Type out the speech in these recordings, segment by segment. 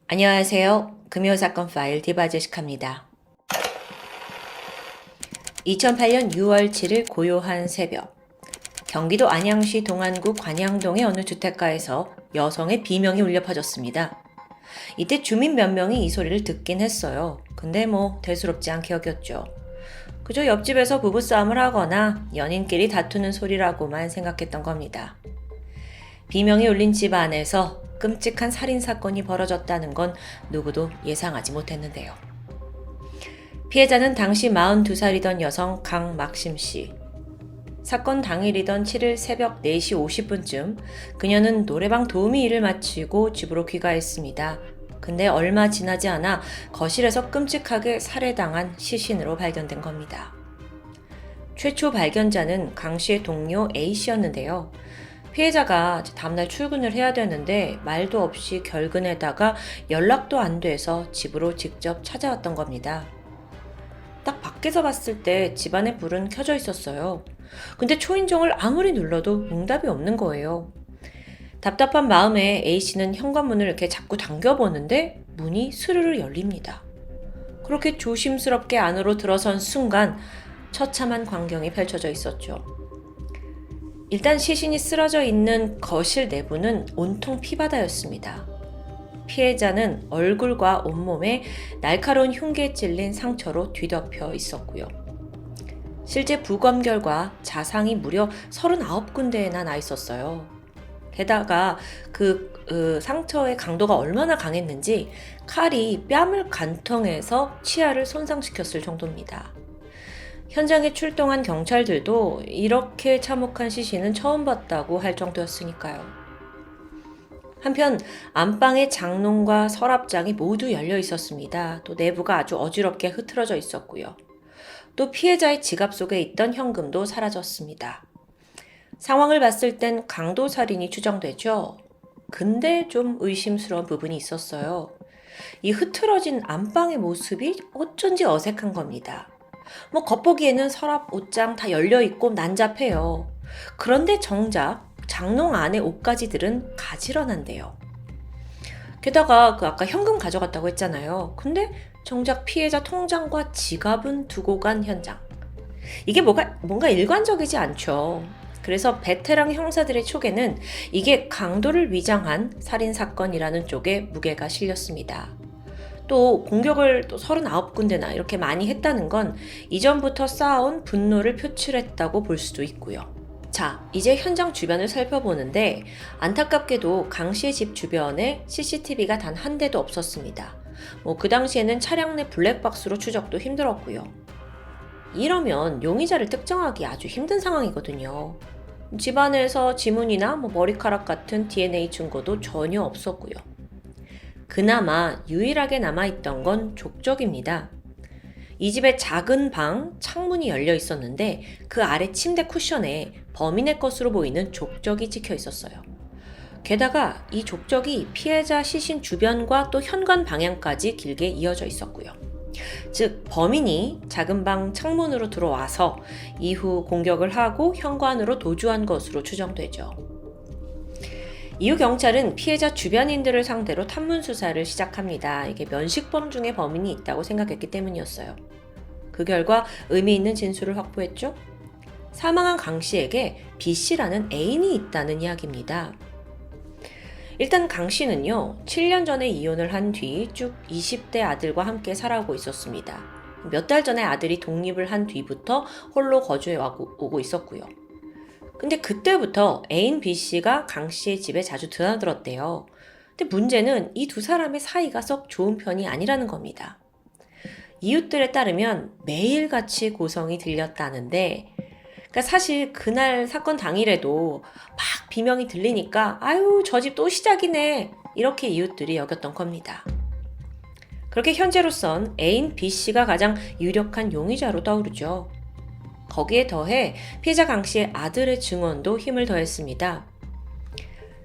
안녕하세요. 금요사건 파일 디바제시카입니다. 2008년 6월 7일 고요한 새벽, 경기도 안양시 동안구 관양동의 어느 주택가에서 여성의 비명이 울려 퍼졌습니다. 이때 주민 몇 명이 이 소리를 듣긴 했어요. 근데 대수롭지 않게 여겼죠. 그저 옆집에서 부부싸움을 하거나 연인끼리 다투는 소리라고만 생각했던 겁니다. 비명이 울린 집 안에서 끔찍한 살인사건이 벌어졌다는 건 누구도 예상하지 못했는데요. 피해자는 당시 42살이던 여성 강막심 씨. 사건 당일이던 7일 새벽 4시 50분쯤 그녀는 노래방 도우미 일을 마치고 집으로 귀가했습니다. 근데 얼마 지나지 않아 거실에서 끔찍하게 살해당한 시신으로 발견된 겁니다. 최초 발견자는 강 씨의 동료 A 씨였는데요. 피해자가 다음날 출근을 해야 되는데 말도 없이 결근에다가 연락도 안 돼서 집으로 직접 찾아왔던 겁니다. 딱 밖에서 봤을 때 집안에 불은 켜져 있었어요. 근데 초인종을 아무리 눌러도 응답이 없는 거예요. 답답한 마음에 A씨는 현관문을 이렇게 자꾸 당겨보는데 문이 스르르 열립니다. 그렇게 조심스럽게 안으로 들어선 순간 처참한 광경이 펼쳐져 있었죠. 일단 시신이 쓰러져 있는 거실 내부는 온통 피바다였습니다. 피해자는 얼굴과 온몸에 날카로운 흉기에 찔린 상처로 뒤덮여 있었고요. 실제 부검 결과 자상이 무려 39군데나 나 있었어요. 게다가 그 상처의 강도가 얼마나 강했는지 칼이 뺨을 관통해서 치아를 손상시켰을 정도입니다. 현장에 출동한 경찰들도 이렇게 참혹한 시신은 처음 봤다고 할 정도였으니까요. 한편 안방의 장롱과 서랍장이 모두 열려 있었습니다. 또 내부가 아주 어지럽게 흐트러져 있었고요. 또 피해자의 지갑 속에 있던 현금도 사라졌습니다. 상황을 봤을 땐 강도살인이 추정되죠. 근데 좀 의심스러운 부분이 있었어요. 이 흐트러진 안방의 모습이 어쩐지 어색한 겁니다. 겉보기에는 서랍, 옷장 다 열려있고 난잡해요. 그런데 정작 장롱 안의 옷가지들은 가지런한데요. 게다가 아까 현금 가져갔다고 했잖아요. 근데 정작 피해자 통장과 지갑은 두고 간 현장. 이게 뭔가 일관적이지 않죠. 그래서 베테랑 형사들의 촉에는 이게 강도를 위장한 살인사건이라는 쪽에 무게가 실렸습니다. 또 공격을 또 39군데나 이렇게 많이 했다는 건 이전부터 쌓아온 분노를 표출했다고 볼 수도 있고요. 자, 이제 현장 주변을 살펴보는데 안타깝게도 강 씨의 집 주변에 CCTV가 단 한 대도 없었습니다. 그 당시에는 차량 내 블랙박스로 추적도 힘들었고요. 이러면 용의자를 특정하기 아주 힘든 상황이거든요. 집안에서 지문이나 머리카락 같은 DNA 증거도 전혀 없었고요. 그나마 유일하게 남아있던 건 족적입니다. 이 집의 작은 방 창문이 열려 있었는데 그 아래 침대 쿠션에 범인의 것으로 보이는 족적이 찍혀 있었어요. 게다가 이 족적이 피해자 시신 주변과 또 현관 방향까지 길게 이어져 있었고요. 즉 범인이 작은 방 창문으로 들어와서 이후 공격을 하고 현관으로 도주한 것으로 추정되죠. 이후 경찰은 피해자 주변인들을 상대로 탐문 수사를 시작합니다. 이게 면식범 중에 범인이 있다고 생각했기 때문이었어요. 그 결과 의미 있는 진술을 확보했죠. 사망한 강 씨에게 B 씨라는 애인이 있다는 이야기입니다. 일단 강 씨는요, 7년 전에 이혼을 한 뒤 쭉 20대 아들과 함께 살아오고 있었습니다. 몇 달 전에 아들이 독립을 한 뒤부터 홀로 거주해 오고 있었고요. 근데 그때부터 애인 B 씨가 강 씨의 집에 자주 드나들었대요. 근데 문제는 이 두 사람의 사이가 썩 좋은 편이 아니라는 겁니다. 이웃들에 따르면 매일같이 고성이 들렸다는데, 그러니까 사실 그날 사건 당일에도 막 비명이 들리니까 아유 저 집 또 시작이네 이렇게 이웃들이 여겼던 겁니다. 그렇게 현재로선 애인 B 씨가 가장 유력한 용의자로 떠오르죠. 거기에 더해 피해자 강 씨의 아들의 증언도 힘을 더했습니다.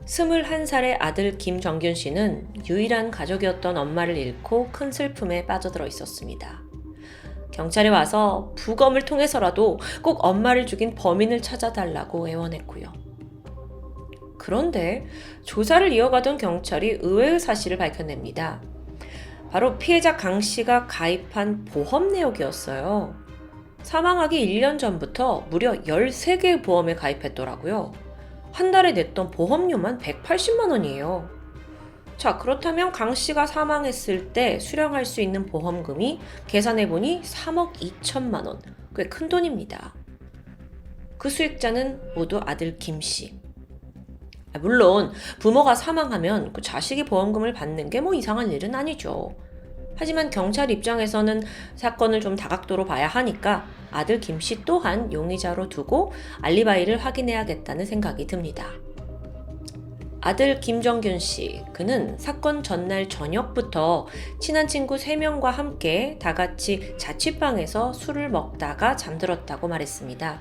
21살의 아들 김정균 씨는 유일한 가족이었던 엄마를 잃고 큰 슬픔에 빠져들어 있었습니다. 경찰에 와서 부검을 통해서라도 꼭 엄마를 죽인 범인을 찾아달라고 애원했고요. 그런데 조사를 이어가던 경찰이 의외의 사실을 밝혀냅니다. 바로 피해자 강 씨가 가입한 보험 내역이었어요. 사망하기 1년 전부터 무려 13개의 보험에 가입했더라고요. 한 달에 냈던 보험료만 180만 원이에요. 자, 그렇다면 강 씨가 사망했을 때 수령할 수 있는 보험금이 계산해보니 3억 2천만 원. 꽤 큰 돈입니다. 그 수익자는 모두 아들 김 씨. 물론 부모가 사망하면 그 자식이 보험금을 받는 게 뭐 이상한 일은 아니죠. 하지만 경찰 입장에서는 사건을 좀 다각도로 봐야 하니까 아들 김 씨 또한 용의자로 두고 알리바이를 확인해야겠다는 생각이 듭니다. 아들 김정균 씨, 그는 사건 전날 저녁부터 친한 친구 3명과 함께 다 같이 자취방에서 술을 먹다가 잠들었다고 말했습니다.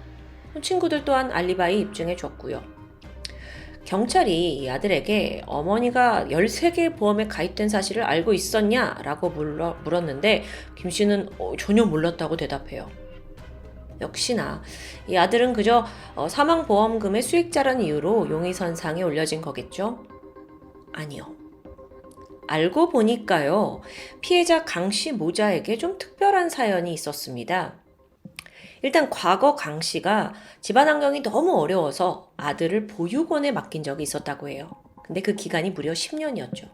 친구들 또한 알리바이 입증해 줬고요. 경찰이 이 아들에게 어머니가 13개의 보험에 가입된 사실을 알고 있었냐? 라고 물었는데 김 씨는 전혀 몰랐다고 대답해요. 역시나 이 아들은 그저 사망보험금의 수익자라는 이유로 용의선상에 올려진 거겠죠? 아니요. 알고 보니까요, 피해자 강 씨 모자에게 좀 특별한 사연이 있었습니다. 일단 과거 강 씨가 집안 환경이 너무 어려워서 아들을 보육원에 맡긴 적이 있었다고 해요. 근데 그 기간이 무려 10년이었죠.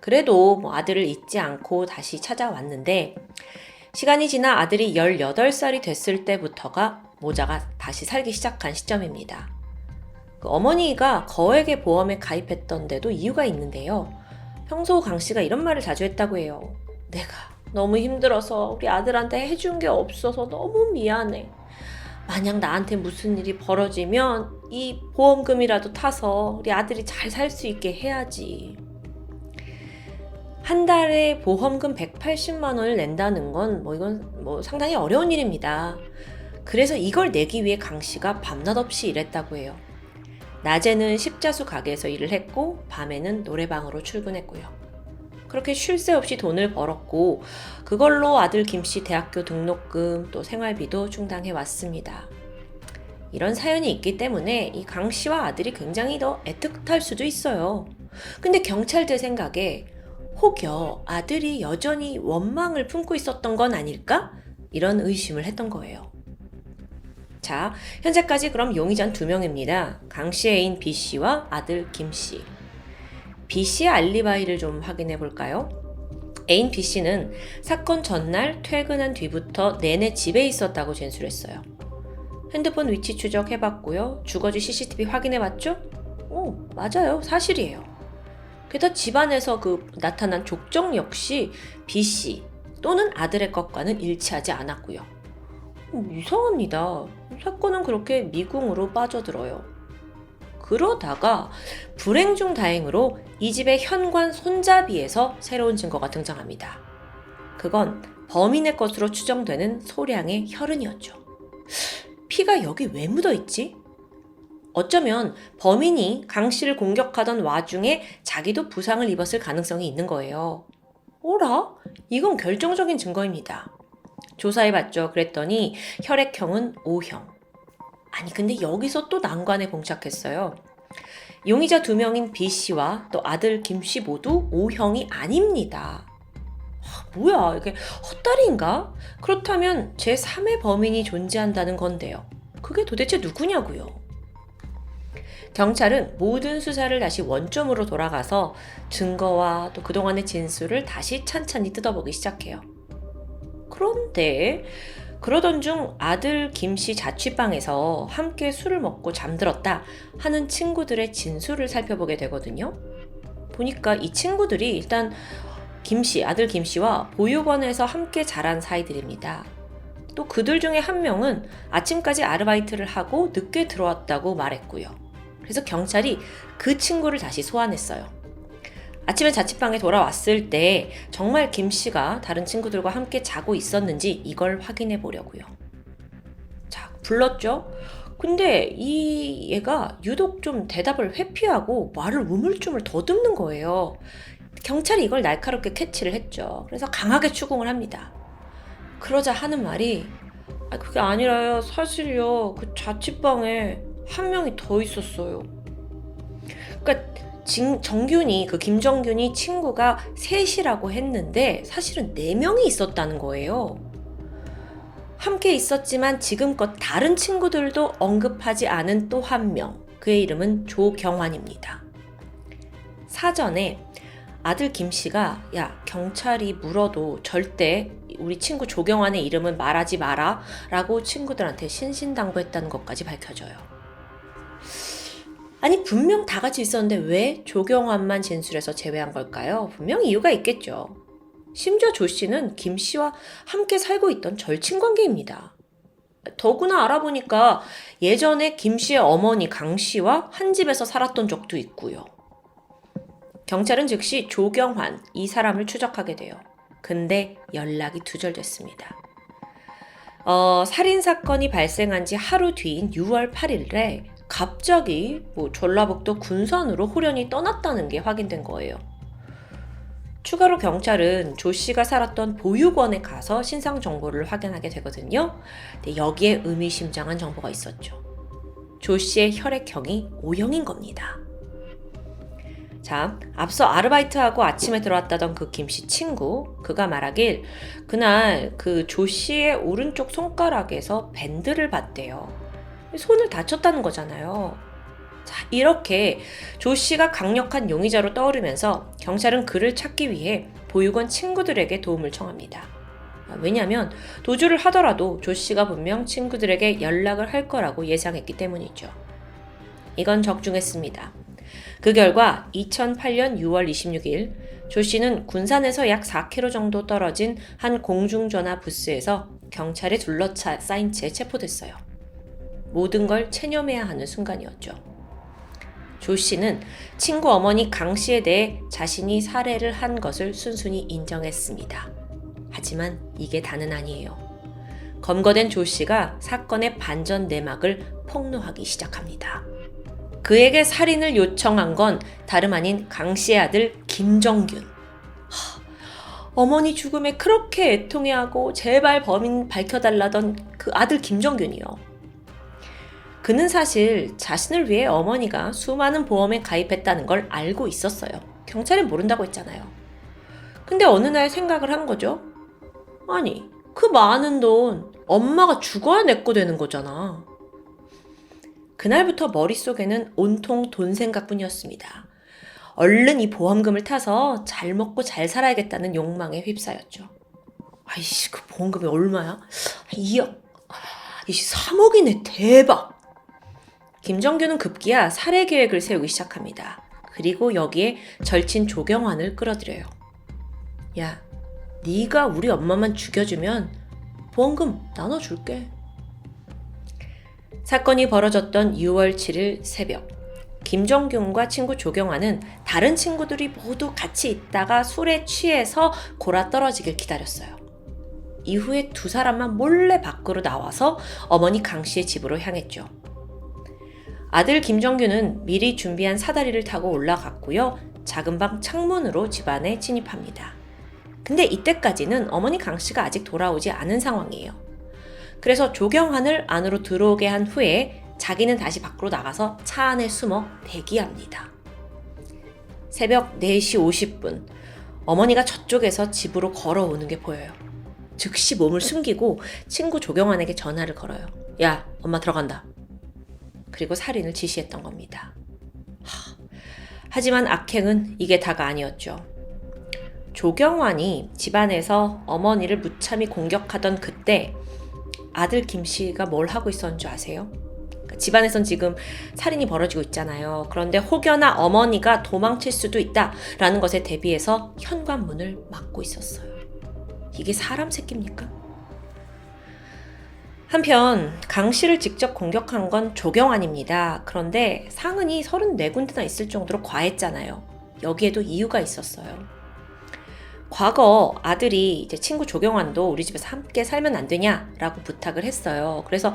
그래도 아들을 잊지 않고 다시 찾아왔는데 시간이 지나 아들이 18살이 됐을 때부터가 모자가 다시 살기 시작한 시점입니다. 그 어머니가 거액의 보험에 가입했던 데도 이유가 있는데요. 평소 강 씨가 이런 말을 자주 했다고 해요. 내가 너무 힘들어서 우리 아들한테 해준 게 없어서 너무 미안해. 만약 나한테 무슨 일이 벌어지면 이 보험금이라도 타서 우리 아들이 잘 살 수 있게 해야지. 한 달에 보험금 180만 원을 낸다는 건 이건 상당히 어려운 일입니다. 그래서 이걸 내기 위해 강 씨가 밤낮 없이 일했다고 해요. 낮에는 십자수 가게에서 일을 했고 밤에는 노래방으로 출근했고요. 그렇게 쉴 새 없이 돈을 벌었고 그걸로 아들 김 씨 대학교 등록금 또 생활비도 충당해 왔습니다. 이런 사연이 있기 때문에 이 강 씨와 아들이 굉장히 더 애틋할 수도 있어요. 근데 경찰들 생각에 혹여 아들이 여전히 원망을 품고 있었던 건 아닐까? 이런 의심을 했던 거예요. 자, 현재까지 그럼 용의자는 2명입니다. 강 씨의 애인 B 씨와 아들 김 씨. B 씨의 알리바이를 좀 확인해 볼까요? 애인 B 씨는 사건 전날 퇴근한 뒤부터 내내 집에 있었다고 진술했어요. 핸드폰 위치 추적해봤고요. 주거지 CCTV 확인해봤죠? 맞아요. 사실이에요. 게다가 집안에서 나타난 족적 역시 B 씨 또는 아들의 것과는 일치하지 않았고요. 이상합니다. 사건은 그렇게 미궁으로 빠져들어요. 그러다가 불행 중 다행으로 이 집의 현관 손잡이에서 새로운 증거가 등장합니다. 그건 범인의 것으로 추정되는 소량의 혈흔이었죠. 피가 여기 왜 묻어있지? 어쩌면 범인이 강 씨를 공격하던 와중에 자기도 부상을 입었을 가능성이 있는 거예요. 어라? 이건 결정적인 증거입니다. 조사해봤죠. 그랬더니 혈액형은 O형. 아니 근데 여기서 또 난관에 봉착했어요. 용의자 2명인 B 씨와 또 아들 김 씨 모두 O형이 아닙니다. 뭐야 이게 헛다리인가? 그렇다면 제3의 범인이 존재한다는 건데요. 그게 도대체 누구냐고요? 경찰은 모든 수사를 다시 원점으로 돌아가서 증거와 또 그동안의 진술을 다시 찬찬히 뜯어보기 시작해요. 그런데 그러던 중 아들 김 씨 자취방에서 함께 술을 먹고 잠들었다 하는 친구들의 진술을 살펴보게 되거든요. 보니까 이 친구들이 일단 아들 김 씨와 보육원에서 함께 자란 사이들입니다. 또 그들 중에 한 명은 아침까지 아르바이트를 하고 늦게 들어왔다고 말했고요. 그래서 경찰이 그 친구를 다시 소환했어요. 아침에 자취방에 돌아왔을 때 정말 김 씨가 다른 친구들과 함께 자고 있었는지 이걸 확인해 보려고요. 자, 불렀죠? 근데 이 얘가 유독 좀 대답을 회피하고 말을 우물쭈물 더듬는 거예요. 경찰이 이걸 날카롭게 캐치를 했죠. 그래서 강하게 추궁을 합니다. 그러자 하는 말이 그게 아니라요. 사실요. 그 자취방에 한 명이 더 있었어요. 그러니까 정균이, 그 김정균이 친구가 셋이라고 했는데 사실은 4명이 있었다는 거예요. 함께 있었지만 지금껏 다른 친구들도 언급하지 않은 또 한 명, 그의 이름은 조경환입니다. 사전에 아들 김씨가 야, 경찰이 물어도 절대 우리 친구 조경환의 이름은 말하지 마라 라고 친구들한테 신신당부했다는 것까지 밝혀져요. 아니, 분명 다 같이 있었는데 왜 조경환만 진술해서 제외한 걸까요? 분명 이유가 있겠죠. 심지어 조 씨는 김 씨와 함께 살고 있던 절친 관계입니다. 더구나 알아보니까 예전에 김 씨의 어머니 강 씨와 한 집에서 살았던 적도 있고요. 경찰은 즉시 조경환, 이 사람을 추적하게 돼요. 근데 연락이 두절됐습니다. 살인사건이 발생한 지 하루 뒤인 6월 8일에 갑자기 전라북도 군산으로 호련히 떠났다는 게 확인된 거예요. 추가로 경찰은 조 씨가 살았던 보육원에 가서 신상 정보를 확인하게 되거든요. 근데 여기에 의미심장한 정보가 있었죠. 조 씨의 혈액형이 O형인 겁니다. 자, 앞서 아르바이트하고 아침에 들어왔다던 그 김씨 친구, 그가 말하길 그날 그 조 씨의 오른쪽 손가락에서 밴드를 봤대요. 손을 다쳤다는 거잖아요. 자, 이렇게 조 씨가 강력한 용의자로 떠오르면서 경찰은 그를 찾기 위해 보육원 친구들에게 도움을 청합니다. 왜냐하면 도주를 하더라도 조 씨가 분명 친구들에게 연락을 할 거라고 예상했기 때문이죠. 이건 적중했습니다. 그 결과 2008년 6월 26일 조 씨는 군산에서 약 4km 정도 떨어진 한 공중전화 부스에서 경찰에 둘러싸인 채 체포됐어요. 모든 걸 체념해야 하는 순간이었죠. 조 씨는 친구 어머니 강 씨에 대해 자신이 살해를 한 것을 순순히 인정했습니다. 하지만 이게 다는 아니에요. 검거된 조 씨가 사건의 반전 내막을 폭로하기 시작합니다. 그에게 살인을 요청한 건 다름 아닌 강 씨의 아들 김정균. 어머니 죽음에 그렇게 애통해하고 제발 범인 밝혀달라던 그 아들 김정균이요. 그는 사실 자신을 위해 어머니가 수많은 보험에 가입했다는 걸 알고 있었어요. 경찰은 모른다고 했잖아요. 근데 어느 날 생각을 한 거죠. 아니, 그 많은 돈 엄마가 죽어야 내 거 되는 거잖아. 그날부터 머릿속에는 온통 돈 생각뿐이었습니다. 얼른 이 보험금을 타서 잘 먹고 잘 살아야겠다는 욕망에 휩싸였죠. 아이씨, 그 보험금이 얼마야? 2억. 3억이네, 대박. 김정균은 급기야 살해 계획을 세우기 시작합니다. 그리고 여기에 절친 조경환을 끌어들여요. 야, 네가 우리 엄마만 죽여주면 보험금 나눠줄게. 사건이 벌어졌던 6월 7일 새벽, 김정균과 친구 조경환은 다른 친구들이 모두 같이 있다가 술에 취해서 골아 떨어지길 기다렸어요. 이후에 두 사람만 몰래 밖으로 나와서 어머니 강 씨의 집으로 향했죠. 아들 김정균은 미리 준비한 사다리를 타고 올라갔고요. 작은 방 창문으로 집 안에 진입합니다. 근데 이때까지는 어머니 강 씨가 아직 돌아오지 않은 상황이에요. 그래서 조경환을 안으로 들어오게 한 후에 자기는 다시 밖으로 나가서 차 안에 숨어 대기합니다. 새벽 4시 50분, 어머니가 저쪽에서 집으로 걸어오는 게 보여요. 즉시 몸을 숨기고 친구 조경환에게 전화를 걸어요. 야, 엄마 들어간다. 그리고 살인을 지시했던 겁니다. 하지만 악행은 이게 다가 아니었죠. 조경환이 집안에서 어머니를 무참히 공격하던 그때 아들 김씨가 뭘 하고 있었는 줄 아세요? 집안에선 지금 살인이 벌어지고 있잖아요. 그런데 혹여나 어머니가 도망칠 수도 있다라는 것에 대비해서 현관문을 막고 있었어요. 이게 사람 새끼입니까? 한편 강 씨를 직접 공격한 건 조경환입니다. 그런데 상흔이 34군데나 있을 정도로 과했잖아요. 여기에도 이유가 있었어요. 과거 아들이 이제 친구 조경환도 우리 집에서 함께 살면 안 되냐라고 부탁을 했어요. 그래서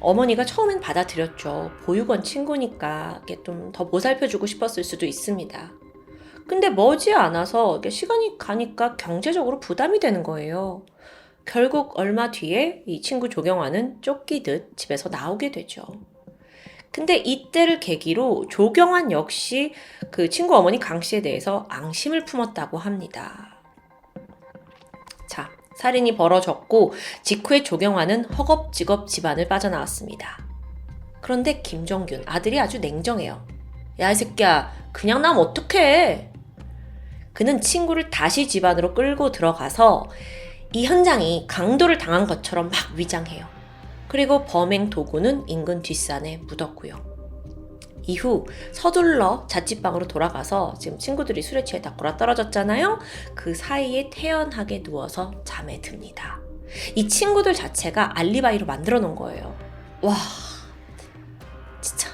어머니가 처음엔 받아들였죠. 보육원 친구니까 좀 더 보살펴주고 싶었을 수도 있습니다. 근데 머지않아서 시간이 가니까 경제적으로 부담이 되는 거예요. 결국 얼마 뒤에 이 친구 조경환은 쫓기듯 집에서 나오게 되죠. 근데 이때를 계기로 조경환 역시 그 친구 어머니 강 씨에 대해서 앙심을 품었다고 합니다. 자, 살인이 벌어졌고 직후에 조경환은 허겁지겁 집안을 빠져나왔습니다. 그런데 김정균 아들이 아주 냉정해요. 야, 이 새끼야, 그냥 나면 어떡해? 그는 친구를 다시 집 안으로 끌고 들어가서 이 현장이 강도를 당한 것처럼 막 위장해요. 그리고 범행 도구는 인근 뒷산에 묻었고요. 이후 서둘러 자취방으로 돌아가서 지금 친구들이 술에 취해 다 굴러떨어졌잖아요. 그 사이에 태연하게 누워서 잠에 듭니다. 이 친구들 자체가 알리바이로 만들어 놓은 거예요. 와, 진짜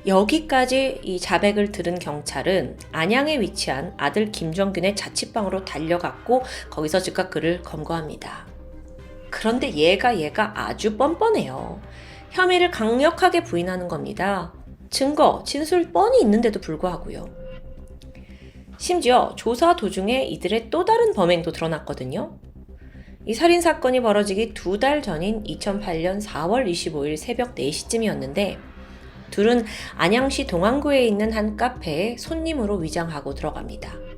여기까지 이 자백을 들은 경찰은 안양에 위치한 아들 김정균의 자취방으로 달려갔고 거기서 즉각 그를 검거합니다. 그런데 얘가 아주 뻔뻔해요. 혐의를 강력하게 부인하는 겁니다. 증거, 진술 뻔히 있는데도 불구하고요. 심지어 조사 도중에 이들의 또 다른 범행도 드러났거든요. 이 살인사건이 벌어지기 2달 전인 2008년 4월 25일 새벽 4시쯤이었는데 둘은 안양시 동안구에 있는 한 카페에 손님으로 위장하고 들어갑니다.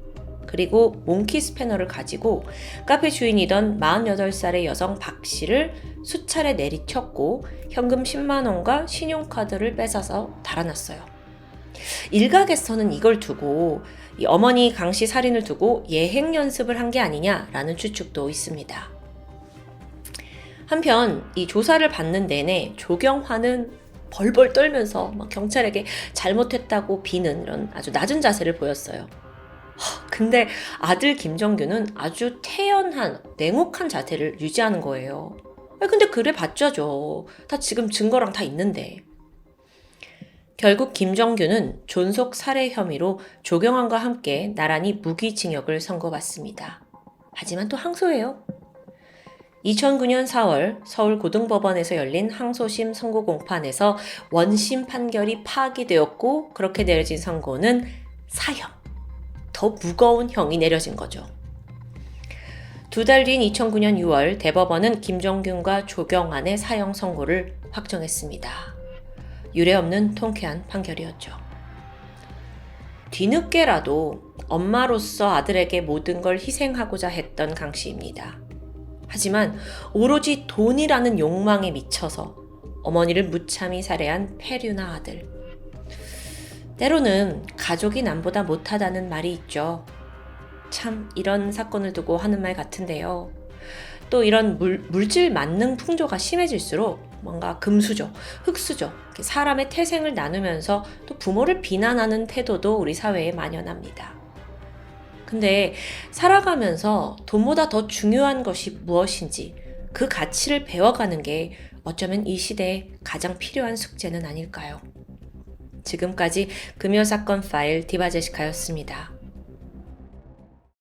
그리고 몽키 스패너를 가지고 카페 주인이던 48살의 여성 박 씨를 수차례 내리쳤고 현금 10만 원과 신용카드를 뺏어서 달아났어요. 일각에서는 이걸 두고 이 어머니 강 씨 살인을 두고 예행 연습을 한 게 아니냐라는 추측도 있습니다. 한편 이 조사를 받는 내내 조경환은 벌벌 떨면서 막 경찰에게 잘못했다고 비는 이런 아주 낮은 자세를 보였어요. 근데 아들 김정균은 아주 태연한 냉혹한 자세를 유지하는 거예요. 근데 그래 봤자죠. 다 지금 증거랑 다 있는데. 결국 김정균은 존속 살해 혐의로 조경환과 함께 나란히 무기징역을 선고받습니다. 하지만 또 항소해요. 2009년 4월 서울고등법원에서 열린 항소심 선고 공판에서 원심 판결이 파기되었고 그렇게 내려진 선고는 사형. 더 무거운 형이 내려진 거죠. 2달 뒤인 2009년 6월 대법원은 김정균과 조경환의 사형 선고를 확정했습니다. 유례없는 통쾌한 판결이었죠. 뒤늦게라도 엄마로서 아들에게 모든 걸 희생하고자 했던 강 씨입니다. 하지만 오로지 돈이라는 욕망에 미쳐서 어머니를 무참히 살해한 폐륜아 아들. 때로는 가족이 남보다 못하다는 말이 있죠. 참 이런 사건을 두고 하는 말 같은데요. 또 이런 물질 만능 풍조가 심해질수록 뭔가 금수저, 흙수저, 사람의 태생을 나누면서 또 부모를 비난하는 태도도 우리 사회에 만연합니다. 근데 살아가면서 돈보다 더 중요한 것이 무엇인지 그 가치를 배워가는 게 어쩌면 이 시대에 가장 필요한 숙제는 아닐까요? 지금까지 금요사건 파일 디바제시카였습니다.